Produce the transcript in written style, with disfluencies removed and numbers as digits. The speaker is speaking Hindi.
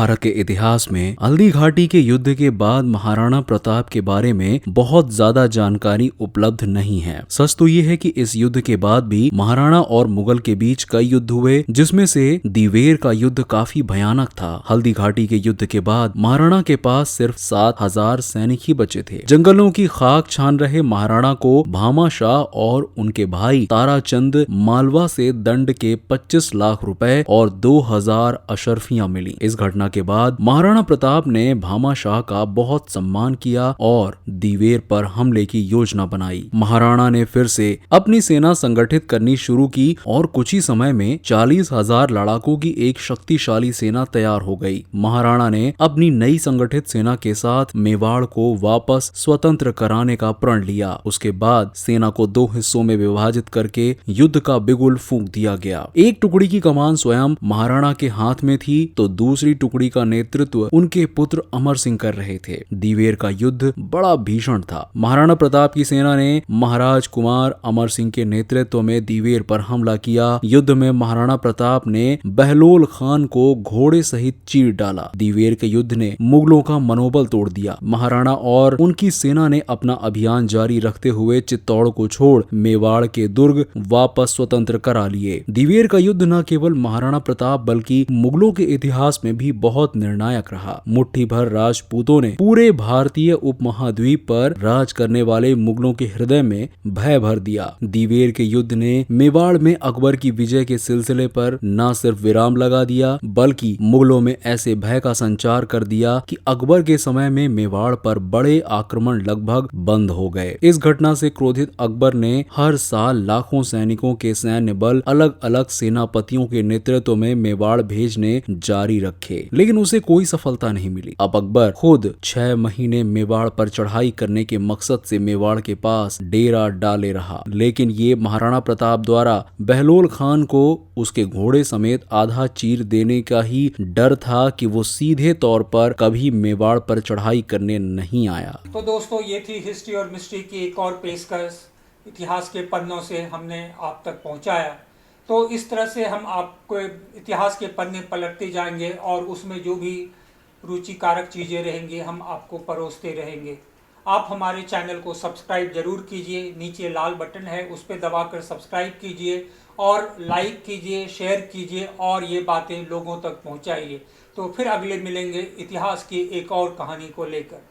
भारत के इतिहास में हल्दी घाटी के युद्ध के बाद महाराणा प्रताप के बारे में बहुत ज्यादा जानकारी उपलब्ध नहीं है। सच तो ये है कि इस युद्ध के बाद भी महाराणा और मुगल के बीच कई युद्ध हुए, जिसमें से दिवेर का युद्ध काफी भयानक था। हल्दी घाटी के युद्ध के बाद महाराणा के पास सिर्फ 7,000 सैनिक ही बचे थे। जंगलों की खाक छान रहे महाराणा को भामा शाह और उनके भाई ताराचंद मालवा से दंड के 25 लाख रुपए और 2,000 अशर्फियां मिली। इस घटना के बाद महाराणा प्रताप ने भामा शाह का बहुत सम्मान किया और दिवेर पर हमले की योजना बनाई। महाराणा ने फिर से अपनी सेना संगठित करनी शुरू की और कुछ ही समय में 40,000 लड़ाकों की एक शक्तिशाली सेना तैयार हो गई। महाराणा ने अपनी नई संगठित सेना के साथ मेवाड़ को वापस स्वतंत्र कराने का प्रण लिया। उसके बाद सेना को 2 हिस्सों में विभाजित करके युद्ध का बिगुल फूंक दिया गया। एक टुकड़ी की कमान स्वयं महाराणा के हाथ में थी तो दूसरी टुकड़ी का नेतृत्व उनके पुत्र अमर सिंह कर रहे थे। दिवेर का युद्ध बड़ा भीषण था। महाराणा प्रताप की सेना ने महाराज कुमार अमर सिंह के नेतृत्व में दिवेर पर हमला किया। युद्ध में महाराणा प्रताप ने बहलोल खान को घोड़े सहित चीर डाला। दिवेर के युद्ध ने मुगलों का मनोबल तोड़ दिया। महाराणा और उनकी सेना ने अपना अभियान जारी रखते हुए चित्तौड़ को छोड़ मेवाड़ के दुर्ग वापस स्वतंत्र करा लिए। दिवेर का युद्ध न केवल महाराणा प्रताप बल्कि मुगलों के इतिहास में भी बहुत निर्णायक रहा। मुट्ठी भर राजपूतों ने पूरे भारतीय उपमहाद्वीप पर राज करने वाले मुगलों के हृदय में भय भर दिया। दिवेर के युद्ध ने मेवाड़ में अकबर की विजय के सिलसिले पर न सिर्फ विराम लगा दिया बल्कि मुगलों में ऐसे भय का संचार कर दिया कि अकबर के समय में मेवाड़ पर बड़े आक्रमण लगभग बंद हो गए। इस घटना से क्रोधित अकबर ने हर साल लाखों सैनिकों के सैन्य बल अलग अलग सेनापतियों के नेतृत्व में मेवाड़ भेजने जारी रखे, लेकिन उसे कोई सफलता नहीं मिली। अब अकबर खुद 6 महीने मेवाड़ पर चढ़ाई करने के मकसद से मेवाड़ के पास डेरा डाले रहा, लेकिन ये महाराणा प्रताप द्वारा बहलोल खान को उसके घोड़े समेत आधा चीर देने का ही डर था कि वो सीधे तौर पर कभी मेवाड़ पर चढ़ाई करने नहीं आया। तो दोस्तों, ये थी हिस्ट्री और मिस्ट्री की एक और पेशकश। इतिहास के पन्नों से हमने आप तक पहुंचाया। तो इस तरह से हम आपको इतिहास के पन्ने पलटते जाएंगे और उसमें जो भी रुचिकारक चीज़ें रहेंगी हम आपको परोसते रहेंगे। आप हमारे चैनल को सब्सक्राइब जरूर कीजिए। नीचे लाल बटन है, उस पर दबाकर सब्सक्राइब कीजिए और लाइक कीजिए, शेयर कीजिए और ये बातें लोगों तक पहुंचाइए। तो फिर अगले मिलेंगे इतिहास की एक और कहानी को लेकर।